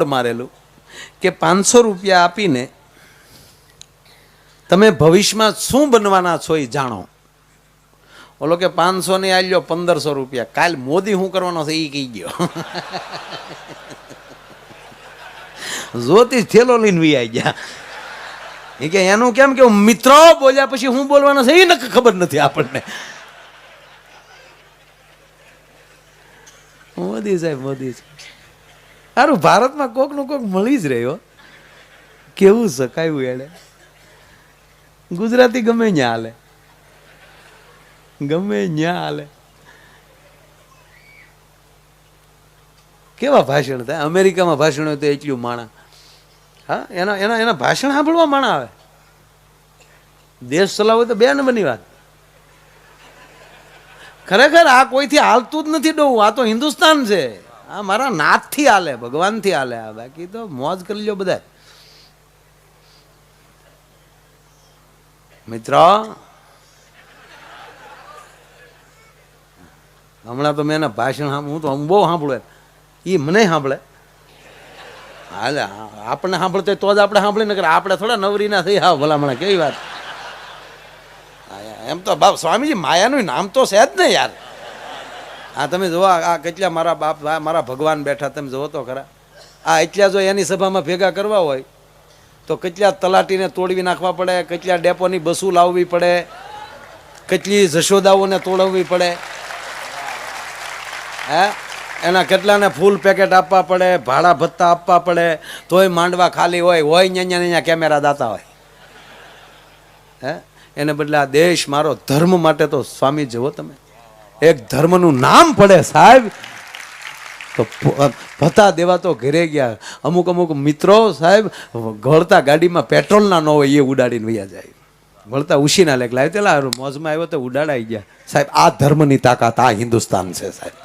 મારેલું કે 500 રૂપિયા આપીને તમે ભવિષ્યમાં શું બનવાના છો એ જાણો. ઓલો કે 500 ને આલ્યો 1500 રૂપિયા, કાલ મોદી શું કરવાનો છે એ કહી ગયો. જ્યોતિષ થેલો લઈને વી આવી ગયા. એ કે એનું કેમ કે મિત્રો બોલ્યા પછી હું બોલવાનો છે એ ખબર નથી આપણને. મોદી સાહેબ, મોદી સાહેબ સારું, ભારતમાં કોક નું કોક મળી જ રહ્યો. કેવું શકાયું એને. ગુજરાતી ગમે ત્યાં હાલે, ગમે ત્યાં હાલે. કેવા ભાષણ થાય અમેરિકામાં, ભાષણ હોય તો એટલું માણા. હા, એના એના એના ભાષણ સાંભળવા માણા આવે. દેશ ચલાવો તો 2 નંબરની વાત. ખરેખર આ કોઈથી હાલતું જ નથી ડોવું. આ તો હિન્દુસ્તાન છે. આ મારા નાથથી હાલે, ભગવાનથી હાલે. આ બાકી તો મોજ કરી લ્યો બધા. મિત્રો હમણાં તો મેં એના ભાષણ હું તો બહુ સાંભળું. એ મને સાંભળે. હાલે આપણને સાંભળતો તો જ આપણે સાંભળી, નકર આપણે થોડા નવરીના થઈ. હા ભલામણા કેવી વાત. એમ તો બાપ સ્વામીજી માયાનું નામ તો છે જ ને યાર. હા તમે જુઓ, આ કેટલા મારા બાપ મારા ભગવાન બેઠા, તમે જુઓ તો ખરા. આ એટલા જો એની સભામાં ભેગા કરવા હોય તો કેટલા તલાટીને તોડવી નાખવા પડે, કેટલા ડેપોની બસો લાવવી પડે, કેટલી જશોદાઓને તોડવવી પડે. હે, એના કેટલાને ફૂલ પેકેટ આપવા પડે, ભાડા ભત્તા આપવા પડે, તોય માંડવા ખાલી હોય ન્યા કેમેરા દાતા હોય. હે, એને બદલે આ દેશ મારો ધર્મ માટે તો સ્વામી જુઓ તમે, એક ધર્મનું નામ પડે સાહેબ તો ભત્તા દેવા તો ઘરે ગયા. અમુક અમુક મિત્રો સાહેબ ગળતા ગાડીમાં પેટ્રોલના ન હોય એ ઉડાડીને વયા જાય. ગળતા ઉછીના લે લાવી તેલા મોજમાં આવ્યો તો ઉડાડાઈ ગયા. સાહેબ આ ધર્મની તાકાત, આ હિન્દુસ્તાન છે સાહેબ.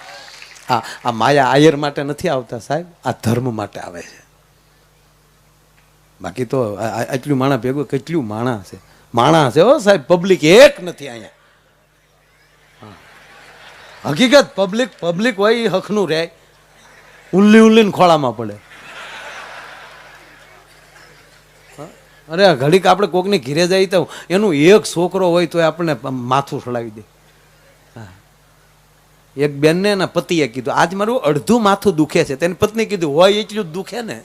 આ માયા આયર માટે નથી આવતા સાહેબ, આ ધર્મ માટે આવે છે. બાકી તો આટલું માણા ભેગું કેટલું માણા છે. માણા છે હો સાહેબ, પબ્લિક એક નથી અહીંયા. હકીકત પબ્લિક હોય એ હકનું રહે. ઉલ્લીને ખોળામાં પડે. અરે ઘડીક આપણે કોકની ઘીરે જાય તો એનું એક છોકરો હોય તો આપણને માથું સડાવી દે. એક બેનને એના પતિએ કીધું આજ મારું અડધું માથું દુખે છે. તેની પત્ની કીધું હોય એટલું જ દુખે ને.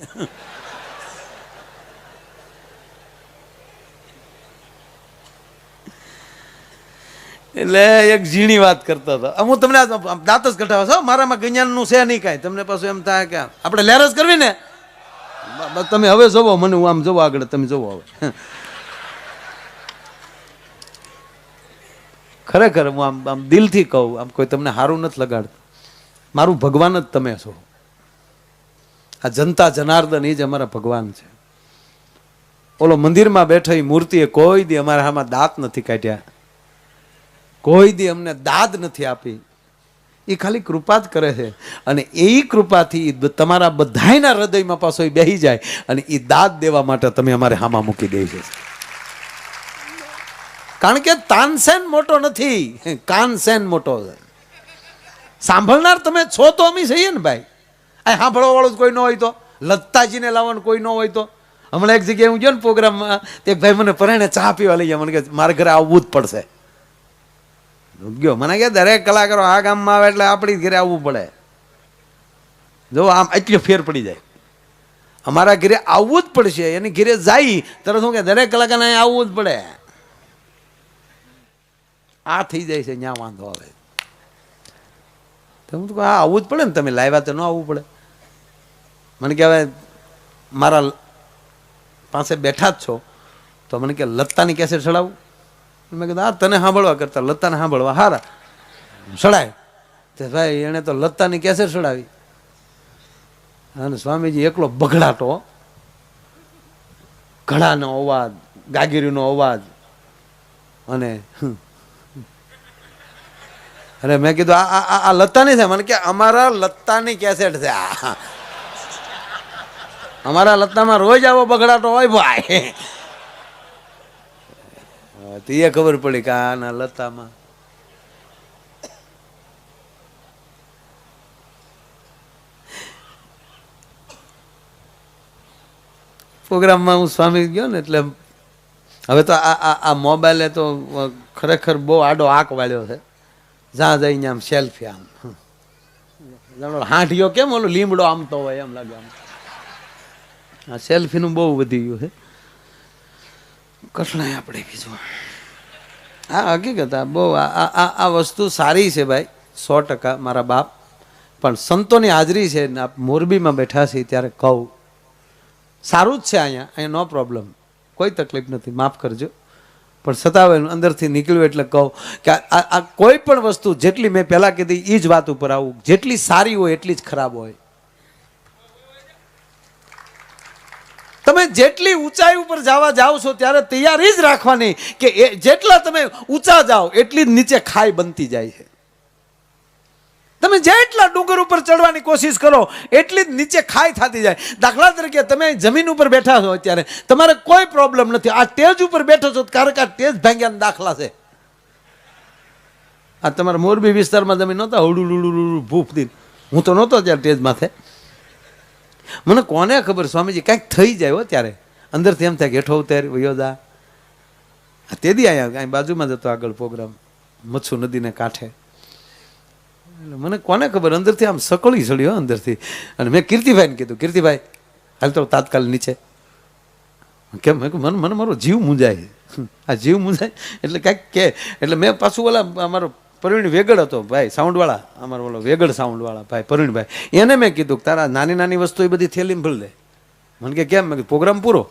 એટલે એક ઝીણી વાત કરતો હતો. હું તમને દાંત જ કઢાવો છો, મારામાં જ્ઞાનનું છે નહીં કાંઈ. તમને પાછું એમ થાય કે આપણે લેરસ કરવી ને. તમે હવે જોવો મને, હું આમ જોવો આગળ, તમે જોવો હવે. ખરેખર હું આમ દિલથી કહું, આમ કોઈ તમને સારું નથી લગાડતું. મારું ભગવાન જ તમે છો. આ જનતા જનાર્દન એ જ અમારા ભગવાન છે. ઓલો મંદિરમાં બેઠો એ મૂર્તિએ કોઈ દી અમારા આમાં દાંત નથી કાઢ્યા, કોઈ દી અમને દાદ નથી આપી. એ ખાલી કૃપા જ કરે છે. અને એ કૃપાથી તમારા બધાયના હૃદયમાં પાછો એ બેસી જાય અને એ દાદ દેવા માટે તમે અમારે હામાં મૂકી દે છે. કારણ કે તાનસેન મોટો નથી, કાનસેન મોટો છે. સાંભળનાર તમે છો તો અમે છીએ ને ભાઈ. આ સાંભળવા વાળું કોઈ ન હોય તો, લત્તાજીને લાવવાનું કોઈ ન હોય તો. હમણાં એક જગ્યાએ હું ગયો ને પ્રોગ્રામમાં, એક ભાઈ મને પરાણે ચા પીવા લઈ ગયા. મને કે મારા ઘરે આવવું જ પડશે. ગયો, મને કે દરેક કલાકારો આ ગામમાં આવે એટલે આપણી ઘરે આવવું પડે. જો આમ એટલો ફેર પડી જાય. અમારા ઘરે આવવું જ પડશે. એની ઘરે જાય તરત શું કે દરેક કલાકારને અહીંયા આવવું જ પડે. આ થઈ જાય છે ત્યાં વાંધો આવે. તો હું તો આ આવવું જ પડે ને, તમે લાવ્યા તો ન આવવું પડે. મને કે હવે મારા પાસે બેઠા જ છો તો મને કે લત્તાની કેસેટ ચડાવું. મેં કીધું હા, તને સાંભળવા કરતા લત્તાને સાંભળવા હારા ચડાય. તે ભાઈ એણે તો લત્તાની કેસેટ ચડાવી અને સ્વામીજી એકલો બગડાટો, ઘડાનો અવાજ, ગાગીરીનો અવાજ. અને અરે મેં કીધું આ લત્તાની છે. મને કે અમારા લત્તાની કેસેટ છે આ. અમારા લત્તામાં રોજ આવો બગડાટો હોય ભાઈ. તો એ ખબર પડી કે આના લતામાં પ્રોગ્રામમાં હું સ્વામી ગયો ને એટલે હવે તો આ મોબાઈલે તો ખરેખર બહુ આડો આંક વાળ્યો છે. જ્યાં જઈને આમ સેલ્ફી આમ હાંઠિયો કેમ ઓલો લીમડો આમ તો હોય એમ લાગે. આમ આ સેલ્ફીનું બહુ વધી ગયું છે. કઠણાઈ આપણે બીજું હા હકીકત આ બહુ આ વસ્તુ સારી છે ભાઈ 100% મારા બાપ. પણ સંતોની હાજરી છે ને આપ મોરબીમાં બેઠા છીએ ત્યારે કહું સારું જ છે. અહીંયા નો પ્રોબ્લેમ, કોઈ તકલીફ નથી, માફ કરજો. પણ સતાવે અંદરથી નીકળ્યું એટલે કહું કે આ કોઈ પણ વસ્તુ જેટલી મેં પહેલાં કીધી એ જ વાત ઉપર આવું, જેટલી સારી હોય એટલી જ ખરાબ હોય. તમે જેટલી ઊંચાઈ ઉપર જવા જાઓ છો ત્યારે તૈયારી જ રાખવાની કે જેટલા તમે ઊંચા જાઓ એટલી જ નીચે ખાઈ બનતી જાય છે. તમે જેટલા ડુંગર ઉપર ચડવાની કોશિશ કરો એટલી જ નીચે ખાઈ થતી જાય. દાખલા તરીકે તમે જમીન ઉપર બેઠા છો અત્યારે તમારે કોઈ પ્રોબ્લેમ નથી. આ સ્ટેજ ઉપર બેઠો છો કારણ કે આ સ્ટેજ ભાંગ્યાના દાખલા છે. આ તમારા મોરબી વિસ્તારમાં તમે નહોતા હુડું ભૂફ દી, હું તો નહોતો ત્યારે સ્ટેજ માથે. મને કોને ખબર સ્વામીજી કાંઈક થઈ જાય હો ત્યારે અંદરથી એમ થાય કે હેઠો ઉતર વયોદા. તે દી અહીંયા બાજુમાં જતો આગળ પ્રોગ્રામ મચ્છુ નદીને કાંઠે. મને કોને ખબર અંદરથી આમ સકળી ચડ્યો અંદરથી. અને મેં કીર્તિભાઈને કીધું, કીર્તિભાઈ હાલ તો તાત્કાલ નીચે. કેમ મને મારો જીવ મૂંઝાય. આ જીવ મૂંઝાય એટલે કાંઈક કે એટલે મેં પાછું ઓલા અમારો પ્રવીણ વેગડ હતો ભાઈ સાઉન્ડવાળા, અમારો ઓલો વેગડ સાઉન્ડવાળા ભાઈ પ્રવીણભાઈ, એને મેં કીધું કે તારા નાની નાની વસ્તુ એ બધી થેલીમાં ભરી દે. મને કે કેમ? મેં કીધું પ્રોગ્રામ પૂરો.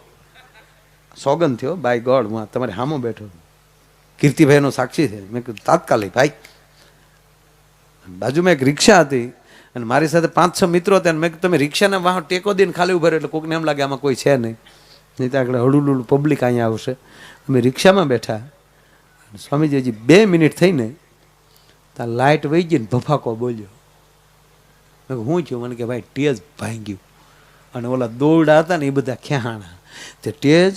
સોગન થયો બાય ગોડ હું તમારે સામો બેઠો, કીર્તિભાઈનો સાક્ષી છે. મેં કીધું તાત્કાલિક ભાઈ. બાજુમાં એક રિક્ષા હતી અને મારી સાથે 5-6 મિત્રો હતા. મેં કીધું તમે રિક્ષાના વાહન ટેકો દઈને ખાલી ઉભા એટલે કોઈકને એમ લાગે આમાં કોઈ છે નહીં તો આગળ હળુલું પબ્લિક અહીંયા આવશે. અમે રિક્ષામાં બેઠા. સ્વામીજી હજી 2 મિનિટ થઈને ત્યાં લાઇટ વહી ગઈ ને ભફાકો બોલ્યો. મેં હું થયું? મને કે ભાઈ ટેજ ભાંગ્યું. અને ઓલા દોરડા હતા ને એ બધા ખેહાણા. તે ટેજ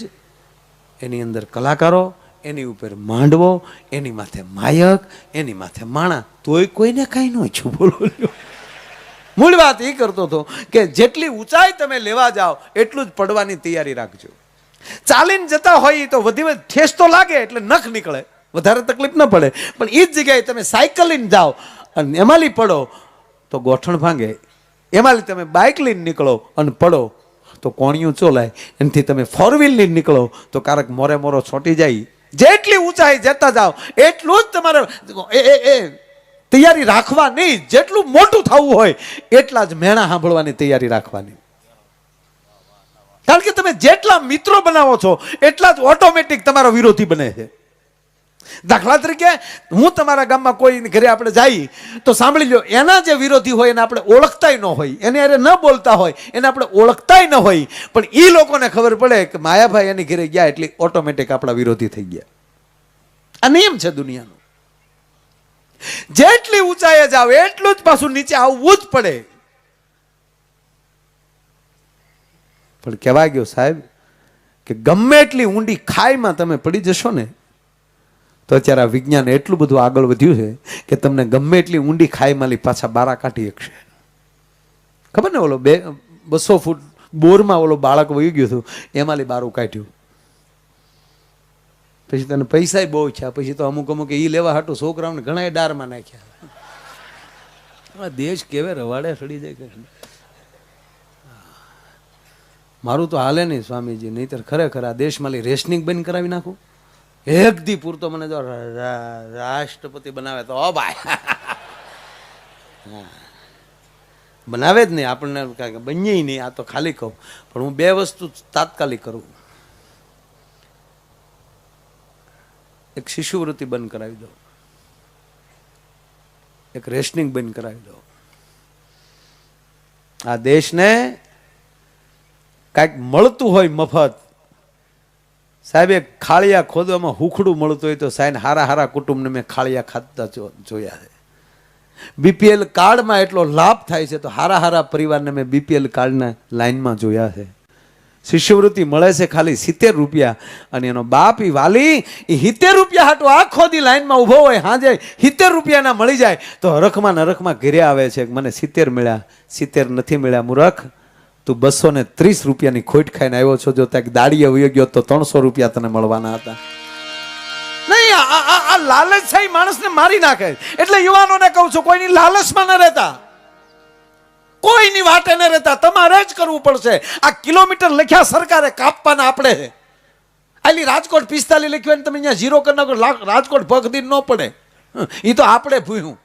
એની અંદર કલાકારો, એની ઉપર માંડવો, એની માથે માયક, એની માથે માણા, તોય કોઈને કાંઈ ન છું. બોલો મૂળ વાત એ કરતો હતો કે જેટલી ઊંચાઈ તમે લેવા જાઓ એટલું જ પડવાની તૈયારી રાખજો. ચાલીને જતા હોય તો વધી ઠેસ તો લાગે એટલે નખ નીકળે, વધારે તકલીફ ન પડે. પણ એ જ જગ્યાએ તમે સાયકલ લઈને જાઓ અને એમાં પડો તો ગોઠણ ભાંગે. એમાં તમે બાઇક લઈને નીકળો અને પડો તો કોણિયું ચોલાય. એનાથી તમે 4 વ્હીલ લઈને નીકળો તો કારક મોરે મોરો છોટી જાય. જેટલી ઊંચાઈ જતા જાઓ એટલું જ તમારે તૈયારી રાખવાની. જેટલું મોટું થવું હોય એટલા જ મેણા સાંભળવાની તૈયારી રાખવાની. કારણ કે તમે જેટલા મિત્રો બનાવો છો એટલા જ ઓટોમેટિક તમારો વિરોધી બને છે. દાખલા તરીકે હું તમારા ગામમાં કોઈ ઘરે આપણે જઈએ તો સાંભળી લો, એના જે વિરોધી હોય એને આપણે ઓળખતાય ન હોય, એને અરે ન બોલતા હોય, એને આપણે ઓળખતાય ન હોય, પણ એ લોકોને ખબર પડે કે માયાભાઈ એની ઘરે ગયા એટલે ઓટોમેટિક આપણા વિરોધી થઈ ગયા. આ નિયમ છે દુનિયાનો. જેટલી ઊંચાઈએ જાવ એટલું જ પાછું નીચે આવવું જ પડે. પણ કહેવાય ગયો સાહેબ કે ગમે એટલી ઊંડી ખાઈમાં તમે પડી જશો ને તો અત્યારે આ વિજ્ઞાન એટલું બધું આગળ વધ્યું છે કે તમને ગમે એટલી ઊંડી ખાઈમાં પાછા બારા કાઢી શકશે. ખબર ને ઓલો 200 ફૂટ બોરમાં ઓલો બાળક વહી ગયું હતું, એમાં બારું કાઢ્યું. પછી તને પૈસા બહુ છે, પછી તો અમુક એ લેવા હાટું છોકરાઓને ઘણા ડારમાં નાખ્યા. દેશ કેવે રવાડે સડી જાય કે મારું તો હાલે નહીં સ્વામીજી, નહીતર ખરેખર આ દેશમાં રેશનિંગ બંધ કરાવી નાખું. એક દી પૂરતો મને જો રાષ્ટ્રપતિ બનાવે તો ભાઈ બનાવે જ નહીં આપણને, બનીએ નહીં. આ તો ખાલી કહું, પણ હું 2 વસ્તુ તાત્કાલિક કરું. એક શિષ્યવૃત્તિ બંધ કરાવી દો, એક રેશનિંગ બંધ કરાવી દો. આ દેશને કાંઈક મળતું હોય મફત, સાહેબ એક ખાળિયા ખોદવામાં હુખડું મળતું હોય તો સાહેબ હારા કુટુંબને મેં ખાળિયા ખાતા જોયા છે. બીપીએલ કાર્ડમાં એટલો લાભ થાય છે તો હારા પરિવારને મેં બીપીએલ કાર્ડના લાઈનમાં જોયા છે. શિષ્યવૃત્તિ મળે છે ખાલી 70 રૂપિયા અને એનો બાપ ઈ વાલી એ 70 રૂપિયા હાટું આખો દી લાઈનમાં ઊભો હોય, હાજે 70 રૂપિયાના મળી જાય તો હરખમાં નરખમાં ઘેરે આવે છે મને 70 મળ્યા, 70 નથી મળ્યા મૂર્ખ. તું 230 રૂપિયાની ખોટ ખાઈને આવ્યો છો. જો ત્યાં દાડીએ વયો ગયો તો 300 રૂપિયા તને મળવાના હતા. નહીં, આ લાલચ છે, માણસને મારી નાખે. એટલે યુવાનોને કહું છું, કોઈની લાલચમાં ન રહેતા, કોઈની વાટે ન રહેતા, તમારે જ કરવું પડશે. આ કિલોમીટર લખ્યા સરકારે કાપવાના આપણે છે. આલી રાજકોટ 45 લખ્યું ને તમે અહીંયા 0 કરી નાખો, રાજકોટ ભગદીન ન પડે. એ તો આપણે ભૂયું.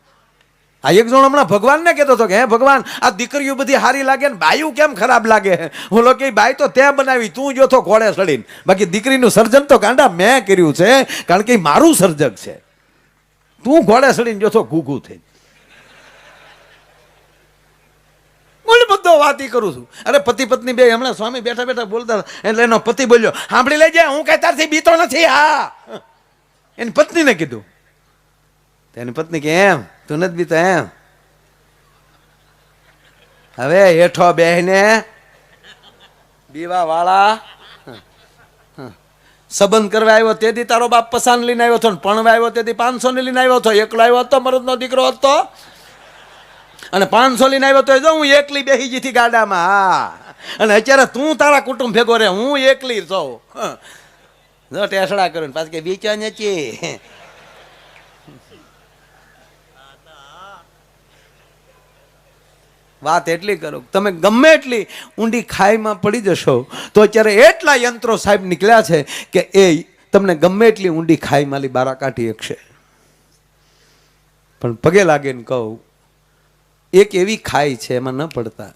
આ એક જણ હમણાં ભગવાનને કહેતો હતો કે હે ભગવાન, આ દીકરીઓ બધી હારી લાગે ને બાયું કેમ ખરાબ લાગે? બોલો કે બાઈ તો તે બનાવી, તું જો તો ઘોડે સડીને. બાકી દીકરીનું સર્જન તો ગાંડા મેં કર્યું છે, કારણ કે મારું સર્જક છે. તું ઘોડે સડીને જો તો ઘૂઘું થઈ. બોલ બધો વાત કરું છું. અરે પતિ પત્ની બે હમણાં સ્વામી બેઠા બેઠા બોલતા, એટલે એનો પતિ બોલ્યો, સાંભળી લેજે, હું કઈ તારથી બીતો નથી. હા, એની પત્નીને કીધું. એની પત્ની કે એમ તું નથી બીતો એમ? હવે હેઠો બેહને બીવા વાળા સંબંધ કરવા આવ્યો તેથી તારો બાપ પસાન લઈને આવ્યો હતો, પણવા આવ્યો તેથી 500 ને લઈને આવ્યો હતો. એકલો આવ્યો હતો, મરદનો દીકરો હતો, અને 500 લઈને આવ્યો તો જો હું એકલી બેહી જીથી ગાડામાં. હા, અને અત્યારે તું તારા કુટુંબ ભેગો રે, હું એકલી છું. જો ટેસડા કરું પાછું કે બીચા નથી. વાત એટલી કરો, તમે ગમે એટલી ઊંડી ખાઈમાં પડી જશો તો અત્યારે એટલા યંત્રો સાહેબ નીકળ્યા છે કે એ તમને ગમે એટલી ઊંડી ખાઈમાંથી બારા કાઢી શકશે. પણ પગે લાગે ને કહું, એક એવી ખાઈ છે એમાં ન પડતા.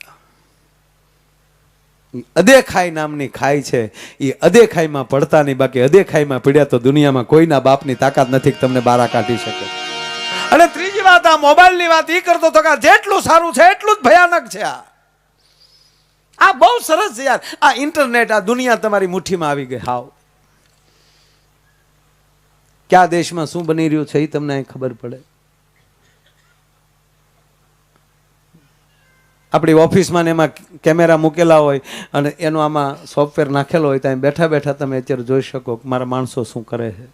અદેખાઈ નામની ખાઈ છે, એ અદેખાઈમાં પડતા નહીં. બાકી અદેખાઈમાં પડ્યા તો દુનિયામાં કોઈના બાપની તાકાત નથી કે તમને બારા કાઢી શકે. અને ત્રીજી વાત, આ મોબાઈલની વાત એ કરતો હતો કે જેટલું સારું છે એટલું જ ભયાનક છે. આ બહુ સરસ છે યાર. આ ઇન્ટરનેટ, આ દુનિયા તમારી મુઠ્ઠીમાં આવી ગઈ. હાવ કયા દેશમાં શું બની રહ્યું છે એ તમને ખબર પડે. આપણી ઓફિસમાં ને એમાં કેમેરા મૂકેલા હોય અને એનો આમાં સોફ્ટવેર નાખેલો હોય, ત્યાં બેઠા બેઠા તમે અત્યારે જોઈ શકો કે મારા માણસો શું કરે છે.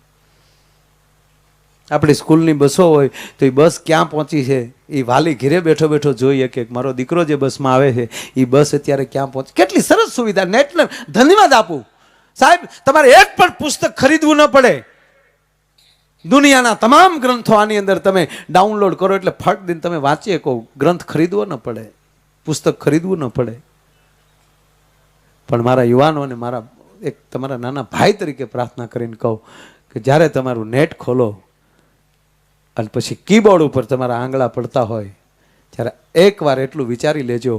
આપણી સ્કૂલની બસો હોય તો એ બસ ક્યાં પહોંચી છે એ વાલી ઘેરે બેઠો બેઠો જોઈએ કે મારો દીકરો જે બસમાં આવે છે એ બસ અત્યારે ક્યાં પહોંચે. કેટલી સરસ સુવિધા. નેટને ધન્યવાદ આપું સાહેબ. તમારે એક પણ પુસ્તક ખરીદવું ન પડે. દુનિયાના તમામ ગ્રંથો આની અંદર તમે ડાઉનલોડ કરો એટલે ફટ દિન તમે વાંચી શકો. ગ્રંથ ખરીદવો ન પડે, પુસ્તક ખરીદવું ન પડે. પણ મારા યુવાનો અને મારા એક તમારા નાના ભાઈ તરીકે પ્રાર્થના કરીને કહું કે જ્યારે તમારું નેટ ખોલો અને પછી કીબોર્ડ ઉપર તમારા આંગળા પડતા હોય ત્યારે એકવાર એટલું વિચારી લેજો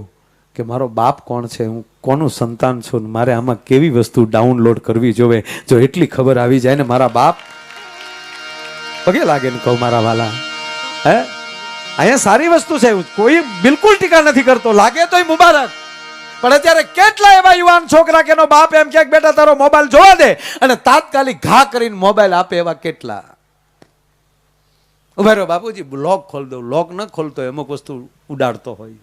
કે મારો બાપ કોણ છે, હું કોનું સંતાન છું, મારે આમાં કેવી વસ્તુ ડાઉનલોડ કરવી જોવે. જો એટલી ખબર આવી જાય ને, મારા બાપ પગે લાગે ને કહું મારા વાલા, હે અહીંયા સારી વસ્તુ છે, કોઈ બિલકુલ ટીકા નથી કરતો, લાગે તોય મુબારક. પણ અત્યારે કેટલા એવા યુવાન છોકરા કે એનો બાપ એમ કે બેટા તારો મોબાઈલ જોવા દે અને તાત્કાલિક ઘા કરીને મોબાઈલ આપે એવા કેટલા. ઉભા રહ્યો બાપુજી, લોક ખોલ દો. લોક ન ખોલતો અમુક વસ્તુ ઉડાડતો હોય.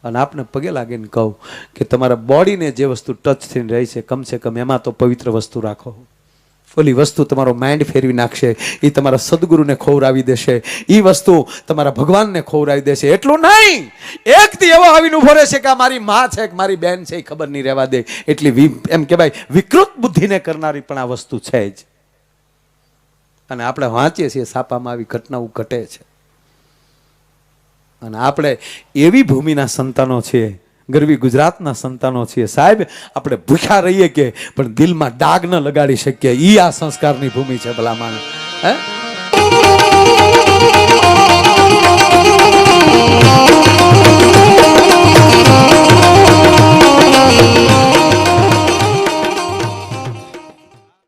અને આપને પગે લાગીને કહું કે તમારા બોડીને જે વસ્તુ ટચ થઈને રહી છે, કમસે કમ એમાં તો પવિત્ર વસ્તુ રાખો. ઓલી વસ્તુ તમારો માઇન્ડ ફેરવી નાખશે, એ તમારા સદગુરુને ખોવરાવી દેશે, એ વસ્તુ તમારા ભગવાનને ખોવરાવી દેશે. એટલું નહીં, એક દી એવો આવીને ઉભો રહેશે કે મારી માં છે કે મારી બેન છે એ ખબર નહીં રહેવા દે. એટલી એમ કહેવાય વિકૃત બુદ્ધિને કરનારી પણ આ વસ્તુ છે જ. અને આપણે વાંચીએ છીએ છાપામાં આવી ઘટનાઓ ઘટે છે. અને આપણે એવી ભૂમિના સંતાનો છીએ, ગરવી ગુજરાતના સંતાનો છીએ સાહેબ. આપણે ભૂખ્યા રહીએ કે પણ દિલમાં ડાઘ ન લગાડી શકીએ. ઈ આ સંસ્કારની ભૂમિ છે ભલા માણસ. હે